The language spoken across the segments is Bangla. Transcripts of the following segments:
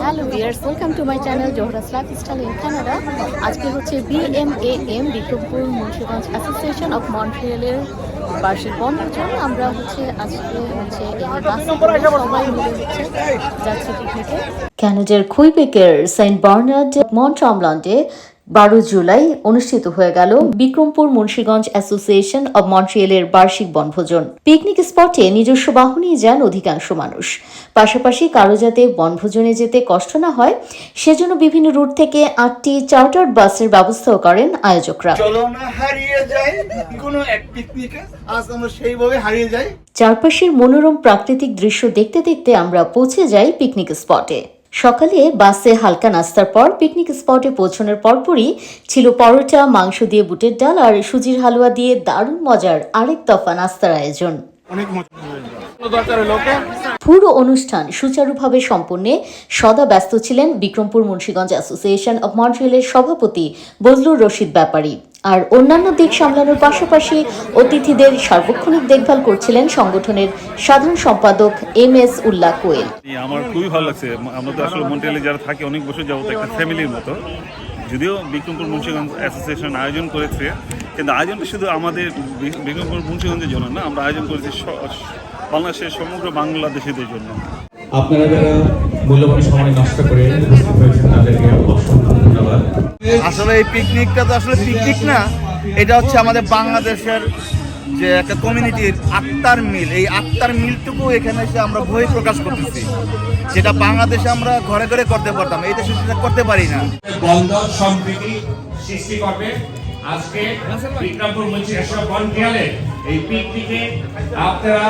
Hello viewers, welcome to my channel Zohra's lifestyle in Canada. আজকে হচ্ছে BMAM Bikrampur Munshiganj association of মন্ট্রিয়ালের বার্ষিক বনভোজন। আমরা আজকে সবাই মিলে যাচ্ছি পিকনিকে। ক্যানাডার কুইবেকের সেন্ট বার্নার্ড মন্ট্রমল্যান্ডে 12 জুলাই অনুষ্ঠিত হয়ে গেল বিক্রমপুর মুন্সিগঞ্জ অ্যাসোসিয়েশন অব মন্ট্রিয়ালের বার্ষিক বনভোজন। পিকনিক স্পটে নিজস্ব বাহন নিয়ে যান অধিকাংশ মানুষ। পাশাপাশি কারো যাতে বনভোজনে যেতে কষ্ট না হয় সেজন্য বিভিন্ন রুট থেকে 8টি চার্টার্ড বাসের ব্যবস্থাও করেন আয়োজকরা। চারপাশের মনোরম প্রাকৃতিক দৃশ্য দেখতে দেখতে আমরা পৌঁছে যাই পিকনিক স্পটে। সকালে বাসে হালকা নাস্তার পর পিকনিক স্পটে পৌঁছানোর পরপরই ছিল পরোটা, মাংস দিয়ে বুটের ডাল আর সুজির হালুয়া দিয়ে দারুণ মজার আরেক দফা নাস্তার আয়োজন। পুরো অনুষ্ঠান সুচারুভাবে সম্পন্নে সদা ব্যস্ত ছিলেন বিক্রমপুর মুন্সিগঞ্জ অ্যাসোসিয়েশন অব মন্ট্রিয়ালের সভাপতি বজলুর রশিদ ব্যাপারী। আর অন্যান্য দিক সামলানোর পাশাপাশি অতিথিদের সার্বক্ষণিক দেখভাল করছিলেন সংগঠনের সাধারণ সম্পাদক MS উল্লাহ কোয়েল। আমার খুবই ভালো লাগছে। আমরা তো আসলে মন্ট্রিয়ালে যারা থাকি অনেক বছর যাবত একটা ফ্যামিলির মতো। যদিও বিক্রমপুর মুন্সিগঞ্জ অ্যাসোসিয়েশন আয়োজন করেছে, কিন্তু আয়োজনটা শুধু আমাদের বিক্রমপুর মুন্সিগঞ্জের জন্য না, আমরা আয়োজন করেছি বাংলাদেশের সমগ্র বাংলাদেশিদের জন্য। আপনারা যারা মূল্যবান সময় নষ্ট করে উপস্থিত হয়েছেন তাদেরকে অসংখ্য ধন্যবাদ। আসলে এই পিকনিকটা তো আসলে পিকনিক না, এটা হচ্ছে আমাদের বাংলাদেশের যে একটা কমিউনিটির আত্মার মিল। এই আত্মার মিলটুকু এখানে এসে আমরা বই প্রকাশ করতেছি, যেটা বাংলাদেশে আমরা ঘরে ঘরে করতে পারতাম, এই দেশে সেটা করতে পারি না। বন্ধন সম্প্রীতি সৃষ্টি করবে। আজকে বিক্রমপুর মুন্সিগঞ্জ মন্ট্রিয়ালে এই পিকনিকে আপনারা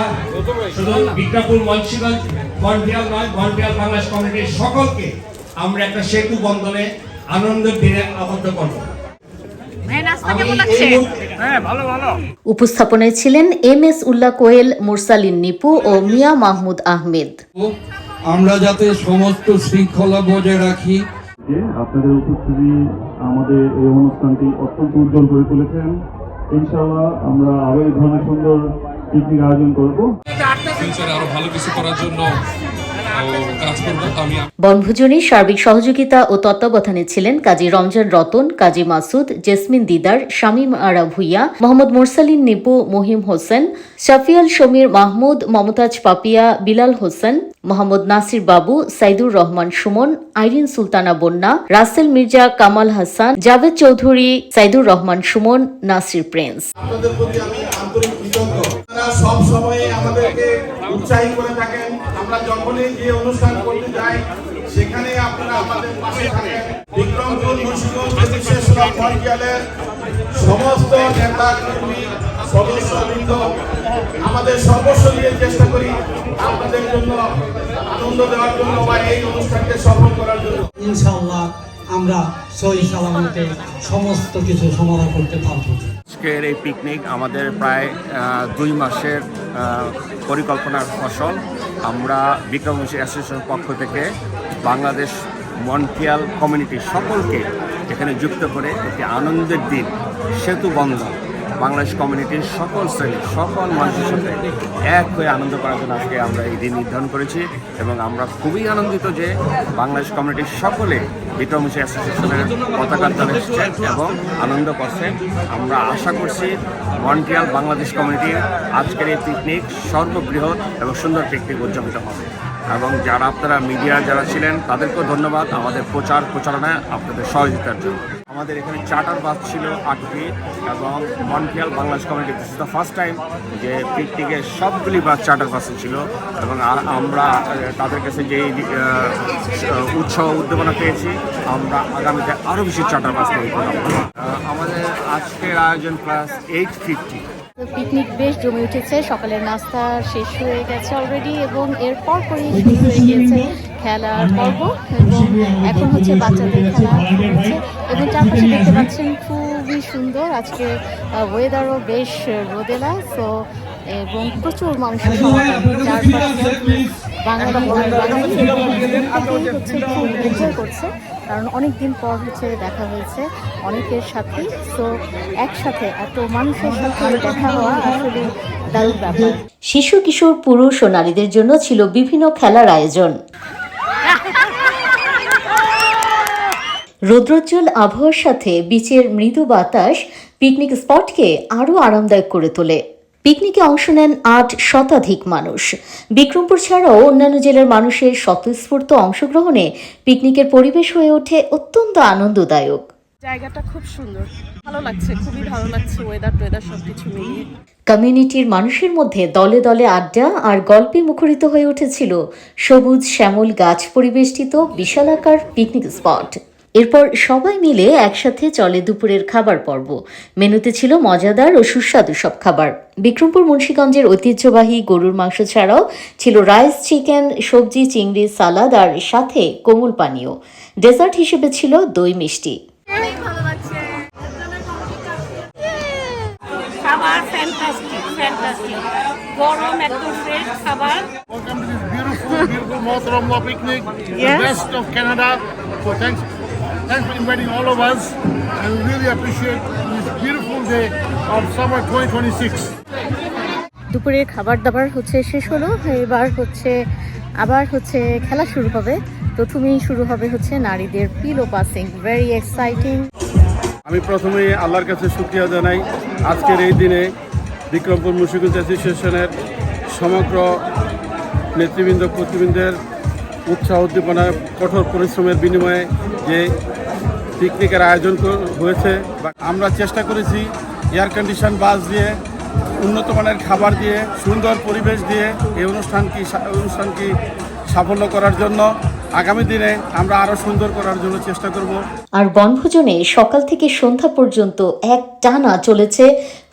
শুধু বিক্রমপুর মুন্সিগঞ্জ মন্ট্রিয়াল নয়, মন্ট্রিয়াল বাংলাদেশ কমিউনিটির সকলকে আমরা একটা সেতু বন্ধনে আনন্দের দিনে আবদ্ধ করব। উপস্থাপনায় ছিলেন MS উল্লাহ কোয়েল, মুরসালিন নিপু ও মিয়া মাহমুদ আহমেদ। আমরা যাতে সমস্ত শৃঙ্খলা বজায় রাখি। আপনাদের উপস্থিতি আমাদের এই অনুষ্ঠানটি অত্যন্ত উজ্জ্বল করে তুলেছেন। ইনশাআল্লাহ আমরা আরো এই ধরনের সুন্দর পিকনিক আয়োজন করবো। আরো ভালো কিছু করার জন্য কাজ করব। বনভোজনে সার্বিক সহযোগিতা ও তত্ত্বাবধানে ছিলেন কাজী রমজান রতন, কাজী মাসুদ, জেসমিন দিদার, শামীম আরা ভুইয়া, মোহাম্মদ মুরসালিন নিপু, মহিম হোসেন, শাফিয়াল সমীর মাহমুদ, মমতাজ পাপিয়া, বিলাল হোসেন, মোহাম্মদ নাসির বাবু, সাইদুর রহমান সুমন, আইরিন সুলতানা বন্যা, রাসেল মির্জা, কামাল হাসান, জাভেদ চৌধুরী, সাইদুর রহমান সুমন, নাসির প্রিন্স। আপনাদের প্রতি আমি আন্তরিক কৃতজ্ঞ। আপনারা সব সময় আমাদেরকে উৎসাহিত করে থাকেন। আমরা যখনই যে অনুষ্ঠান করতে যাই সেখানে আপনারা আমাদের পাশে থাকেন। বিক্রমপুর মুন্সিগঞ্জ অ্যাসোসিয়েশন অফ মন্ট্রিয়ালের সমস্ত নেতা কর্মী সদস্যবৃন্দ আমাদের সর্বস্ব দিয়ে চেষ্টা করি আপনাদের জন্য আনন্দ দেওয়ার জন্য বা এই অনুষ্ঠানকে সফল করার জন্য। ইনশাআল্লাহ আমরা সহি সালামতে সমস্ত কিছু সমাধান করতে পারবো। আজকের এই পিকনিক আমাদের প্রায় 2 মাসের পরিকল্পনার ফসল। আমরা বিক্রমপুর অ্যাসোসিয়েশনের পক্ষ থেকে বাংলাদেশ মন্ট্রিয়াল কমিউনিটির সকলকে এখানে যুক্ত করে একটি আনন্দের দিন, সেতু বন্ধন, বাংলাদেশ কমিউনিটির সকল শ্রেণীর সকল মানুষের সাথে এক হয়ে আনন্দ করার জন্য আজকে আমরা এই দিন নির্ধারণ করেছি। এবং আমরা খুবই আনন্দিত যে বাংলাদেশ কমিউনিটির সকলে বিক্রমপুর অ্যাসোসিয়েশনের পতাকা তলে এসেছেন এবং আনন্দ করছেন। আমরা আশা করছি মন্ট্রিয়াল বাংলাদেশ কমিউনিটির আজকের এই পিকনিক সর্ববৃহৎ এবং সুন্দর পিকনিক উদযাপিত হবে। এবং যারা আপনারা মিডিয়া যারা ছিলেন তাদেরকেও ধন্যবাদ আমাদের প্রচারণায় আপনাদের সহযোগিতার জন্য। আমাদের এখানে চার্টার বাস ছিল 8টি এবং Montreal Bangladesh community this is the first time যে পিকনিকে সবগুলি বাস চার্টার বাসে ছিল। এবং আমরা তাদের কাছে যেই উৎসাহ উদ্দীপনা পেয়েছি, আমরা আগামীতে আরও বেশি চার্টার বাস তৈরি করব। আমাদের আজকের আয়োজন প্লাস 850। পিকনিক বেশ জমে উঠেছে। সকালের নাস্তা শেষ হয়ে গেছে অলরেডি এবং এরপর পরেই শুরু হয়ে গিয়েছে খেলার পর্ব এবং এখন হচ্ছে বাচ্চাদের খেলা হচ্ছে এবং চারপাশে দেখতে পাচ্ছেন খুবই সুন্দর। আজকে ওয়েদারও বেশ রোদেলা এবং প্রচুর মানুষের সমাগম। চারপাশে বাংলাদেশের হচ্ছে খুব এনজয় করছে কারণ অনেক দিন পর হচ্ছে দেখা হয়েছে অনেকের সাথেই। তো একসাথে এত মানুষের সাথে দেখা হওয়া আসলে দারুণ ব্যাপার। শিশু কিশোর পুরুষ ও নারীদের জন্য ছিল বিভিন্ন খেলার আয়োজন। রৌদ্রোজ্জ্বল আবহাওয়ার সাথে বিচের মৃদু বাতাস পিকনিক স্পটকে আরও আরামদায়ক করে তোলে। পিকনিকে অংশ নেন ৮ শতাধিক মানুষ। বিক্রমপুর ছাড়াও অন্যান্য জেলার মানুষের স্বতঃস্ফূর্ত অংশগ্রহণে পিকনিকের পরিবেশ হয়ে ওঠে অত্যন্ত আনন্দদায়ক। জায়গাটা খুব সুন্দর, ভালো লাগছে, খুবই ভালো লাগছে, ওয়েদার সবকিছু মিলিয়ে। কমিউনিটির মানুষের মধ্যে দলে দলে আড্ডা আর গল্পে মুখরিত হয়ে উঠেছিল সবুজ শ্যামল গাছ পরিবেষ্টিত বিশালাকার পিকনিক স্পট। এরপর সবাই মিলে একসাথে চলে দুপুরের খাবার পর্ব। মেনুতে ছিল মজাদার ও সুস্বাদু সব খাবার। বিক্রমপুর মুন্সিগঞ্জের ঐতিহ্যবাহী গরুর মাংস ছাড়াও ছিল রাইস, চিকেন, সবজি, চিংড়ি, সালাদ আর সাথে কোমল পানীয়। ডেজার্ট হিসেবে ছিল দই মিষ্টি। খাবার ফ্যান্টাস্টিক, গরম একদম ফ্রেশ খাবার। Welcome to this beautiful Mothramwa picnic, Yes. the best of Canada. So thanks for inviting all of us, and we really appreciate this beautiful day of summer 2026. দুপুরের খাবার দাবার শেষ হলো। এবার আবার খেলা শুরু হবে। প্রথমেই শুরু হবে নারীদের পিলো পাসিং। Very exciting. আমি প্রথমেই আল্লাহর কাছে শুকরিয়া জানাই আজকের এই দিনে বিক্রমপুর মুন্সিগঞ্জ অ্যাসোসিয়েশনের সমগ্র নেতৃবৃন্দ কর্তৃবৃন্দের উৎসাহ উদ্দীপনা কঠোর পরিশ্রমের বিনিময়ে যে পিকনিকের আয়োজন হয়েছে। আমরা চেষ্টা করেছি এয়ার কন্ডিশন বাস দিয়ে, উন্নত মানের খাবার দিয়ে, সুন্দর পরিবেশ দিয়ে এই অনুষ্ঠানকে সাফল্য করার জন্য। আগামী দিনে আমরা আরো সুন্দর করার জন্য চেষ্টা করব। আর বনভোজনে সকাল থেকে সন্ধ্যা পর্যন্ত এক টানা চলেছে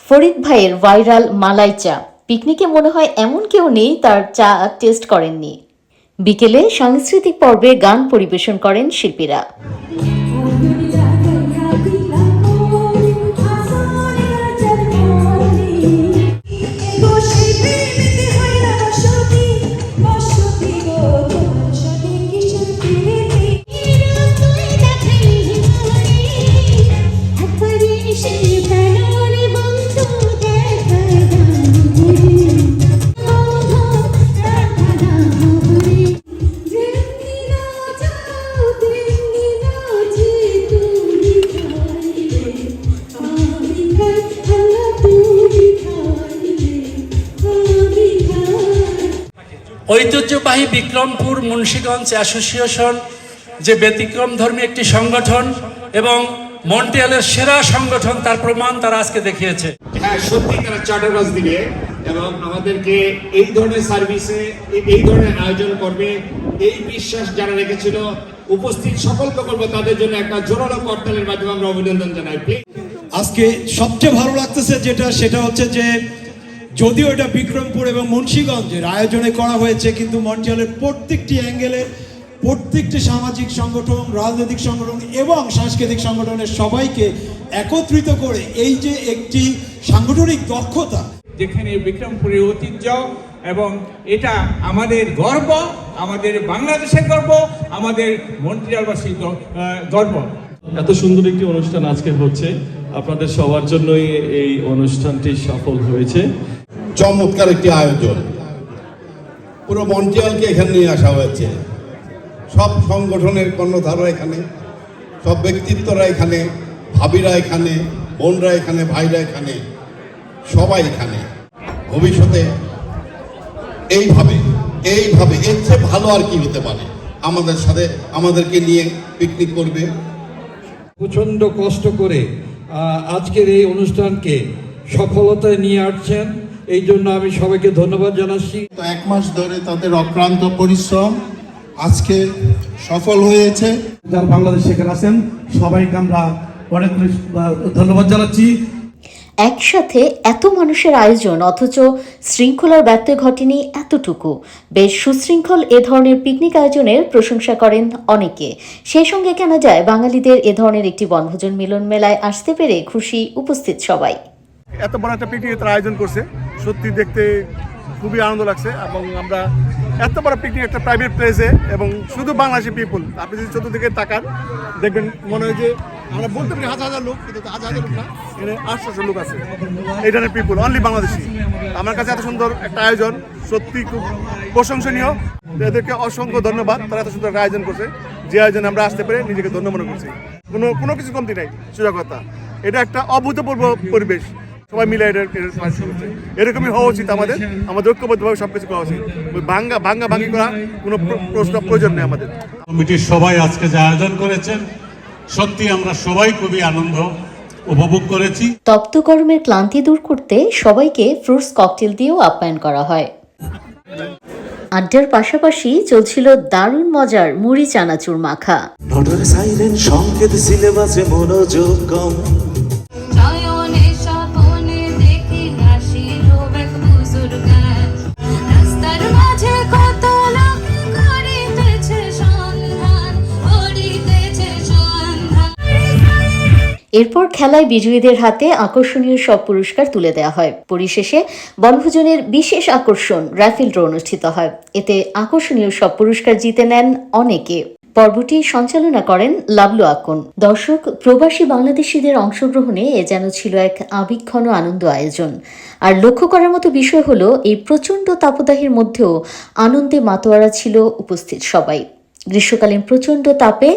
ফরিদ ভাইয়ের ভাইরাল মালাই চা। পিকনিকে মনে হয় এমন কেউ নেই তার চা টেস্ট করেননি। বিকেলে সাংস্কৃতিক পর্বে গান পরিবেশন করেন শিল্পীরা। ঐতিহ্যবাহী বিক্রমপুর মুন্সিগঞ্জ অ্যাসোসিয়েশন যে ব্যতিক্রম ধর্মী একটি সংগঠন এবং মন্ট্রিয়ালের সেরা সংগঠন তার প্রমাণ তারা আজকে দেখিয়েছে। হ্যাঁ, সত্যি তারা চার্টারবাস দিবে এবং আমাদেরকে এই ধরনের সার্ভিসে এই ধরনের আয়োজন করবে, এই বিশ্বাস যারা রেখেছিল উপস্থিত সকলকে বলবো তাদের জন্য একটা জোরালো করতালের মাধ্যমে আমরা অভিনন্দন জানাই। আজকে সবচেয়ে ভালো লাগতেছে সেটা হচ্ছে যে যদিও এটা বিক্রমপুর এবং মুন্সিগঞ্জের আয়োজনে করা হয়েছে, কিন্তু মন্ট্রিয়ালের প্রত্যেকটি অ্যাঙ্গেলে প্রত্যেকটি সামাজিক সংগঠন, রাজনৈতিক সংগঠন এবং সাংস্কৃতিক সংগঠনের সবাইকে একত্রিত করে এই যে একটি সাংগঠনিক দক্ষতা, যেখানে বিক্রমপুরের ঐতিহ্য এবং এটা আমাদের গর্ব, আমাদের বাংলাদেশের গর্ব, আমাদের মন্ট্রিয়ালবাসীর গর্ব। এত সুন্দর একটি অনুষ্ঠান আজকে হচ্ছে, আপনাদের সবার জন্যই এই অনুষ্ঠানটি সফল হয়েছে। চমৎকার একটি আয়োজন, পুরো মন্ট্রিয়ালকে এখানে নিয়ে আসা হয়েছে। সব সংগঠনের কর্ণধাররা এখানে, সব ব্যক্তিত্বরা এখানে, ভাবিরা এখানে, বোনরা এখানে, ভাইরা এখানে, সবাই এখানে। ভবিষ্যতে এইভাবে এর চেয়ে ভালো আর কি হতে পারে, আমাদের সাথে আমাদেরকে নিয়ে পিকনিক করবে। প্রচণ্ড কষ্ট করে আজকের এই অনুষ্ঠানকে সফলতায় নিয়ে আসছেন, এই জন্য আমি সবাইকে ধন্যবাদ জানাচ্ছি। তো 1 মাস ধরে তাদের অক্লান্ত পরিশ্রম আজকে সফল হয়েছে। যারা বাংলাদেশ সেখানে আছেন সবাইকে আমরা অনেক ধন্যবাদ জানাচ্ছি। একসাথে এত মানুষের আয়োজন অথচ শৃঙ্খলার ব্যত্যয় ঘটেনি এতটুকু। বেশ সুশৃঙ্খল এ ধরনের পিকনিক আয়োজনের প্রশংসা করেন অনেকে। সেই সঙ্গে কেনা যায় বাঙালিদের এ ধরনের একটি বনভোজন মিলন মেলায় আসতে পেরে খুশি উপস্থিত সবাই। এত বড় একটা পিকনিক তারা আয়োজন করছে, সত্যি দেখতে খুবই আনন্দ লাগছে এবং আমরা এত বড় পিকনিক একটা প্রাইভেট প্লেসে এবং শুধু বাংলাদেশি পিপুল। আপনি যদি চতুর্দিকে তাকান দেখবেন মনে হয় যে আমরা বলতে পারি হাজার হাজার লোক, কিন্তু হাজার হাজার লোক না, এখানে 800 লোক আছে এই ধরনের পিপুল, অনলি বাংলাদেশি। আমার কাছে এত সুন্দর একটা আয়োজন সত্যি খুব প্রশংসনীয়। এদেরকে অসংখ্য ধন্যবাদ, তারা এত সুন্দর একটা আয়োজন করছে, যে আয়োজনে আমরা আসতে পেরে নিজেকে ধন্য মনে করছি। কোনো কিছু কমতি নাই, সোজা কথা। এটা একটা অভূতপূর্ব পরিবেশ, সবাই মিলে এরকমই হওয়া উচিত। আমাদের ঐক্যবদ্ধভাবে সবকিছু করা উচিত। ভাঙ্গি করা কোনো প্রয়োজন নেই আমাদের। কমিটির সবাই আজকে যে আয়োজন করেছেন, সত্যি আমরা সবাই খুবই আনন্দ উপভোগ করেছি। তপ্ত গরমের ক্লান্তি দূর করতে সবাইকে ফ্রুটস ককটেল দিয়েও আপ্যায়ন করা হয়। আড্ডার পাশাপাশি চলছিল দারুণ মজার মুড়ি চানাচুর মাখা। সংকেত সিলেবাসে মনোযোগ কম। এরপর খেলায় বিজয়ীদের হাতে আকর্ষণীয় সব পুরস্কার তুলে দেওয়া হয়। পরিশেষে বনভোজনের বিশেষ আকর্ষণ র্যাফেল ড্র অনুষ্ঠিত হয়। এতে আকর্ষণীয় সব পুরস্কার জিতে নেন অনেকে। পর্বটি সঞ্চালনা করেন লাবলু আকন। দর্শক, প্রবাসী বাংলাদেশিদের অংশগ্রহণে এ যেন ছিল এক আবেগঘন আনন্দ আয়োজন। আর লক্ষ্য করার মতো বিষয় হলো, এই প্রচণ্ড তাপদাহের মধ্যেও আনন্দে মাতোয়ারা ছিল উপস্থিত সবাই। গ্রীষ্মকালীন প্রচণ্ড তাপে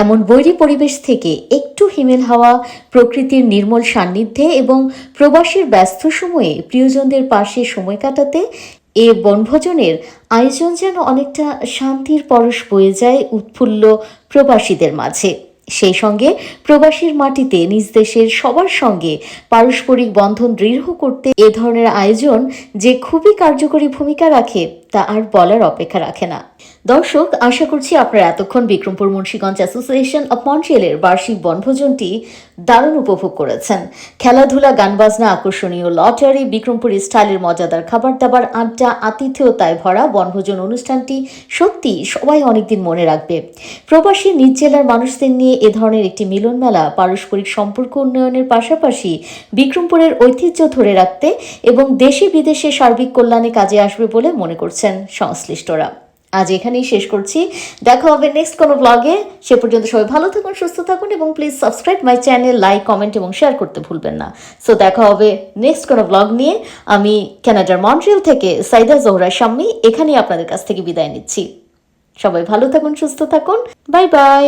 এমন বৈরী পরিবেশ থেকে একটু হিমেল হাওয়া, প্রকৃতির নির্মল সান্নিধ্যে এবং প্রবাসীর ব্যস্ত সময়ে প্রিয়জনদের পাশে সময় কাটাতে এ বনভোজনের আয়োজন যেন অনেকটা শান্তির পরশ বয়ে যায় উৎফুল্ল প্রবাসীদের মাঝে। সেই সঙ্গে প্রবাসীর মাটিতে নিজ দেশের সবার সঙ্গে পারস্পরিক বন্ধন দৃঢ় করতে এ ধরনের আয়োজন যে খুবই কার্যকরী ভূমিকা রাখে তা আর বলার অপেক্ষা রাখে না। দর্শক, আশা করছি আপনারা এতক্ষণ বিক্রমপুর মুন্সিগঞ্জ অ্যাসোসিয়েশন অব মন্ট্রিয়েলের বার্ষিক বনভোজনটি দারুণ উপভোগ করেছেন। খেলাধুলা, গান বাজনা, আকর্ষণীয় লটারি, বিক্রমপুর স্টাইলের মজাদার খাবার দাবার, আড্ডা, আতিথেয়তায় ভরা বনভোজন অনুষ্ঠানটি সত্যি সবাই অনেকদিন মনে রাখবে। প্রবাসী নিজ জেলার মানুষদের নিয়ে এ ধরনের একটি মিলন মেলা পারস্পরিক সম্পর্ক উন্নয়নের পাশাপাশি বিক্রমপুরের ঐতিহ্য ধরে রাখতে এবং দেশে বিদেশে সার্বিক কল্যাণে কাজে আসবে বলে মনে করছেন সংশ্লিষ্টরা। আজ এখানেই শেষ করছি। দেখা হবে নেক্সট কোনো ব্লগে। সে পর্যন্ত সবাই ভালো থাকুন, সুস্থ থাকুন এবং please subscribe my channel, like, comment এবং শেয়ার করতে ভুলবেন না। সো দেখা হবে নেক্সট কোনো ব্লগ নিয়ে। আমি কানাডার মন্ট্রিয়াল থেকে সাইদা জোহরা শাম্মী এখানেই আপনাদের কাছ থেকে বিদায় নিচ্ছি। সবাই ভালো থাকুন, সুস্থ থাকুন। Bye bye.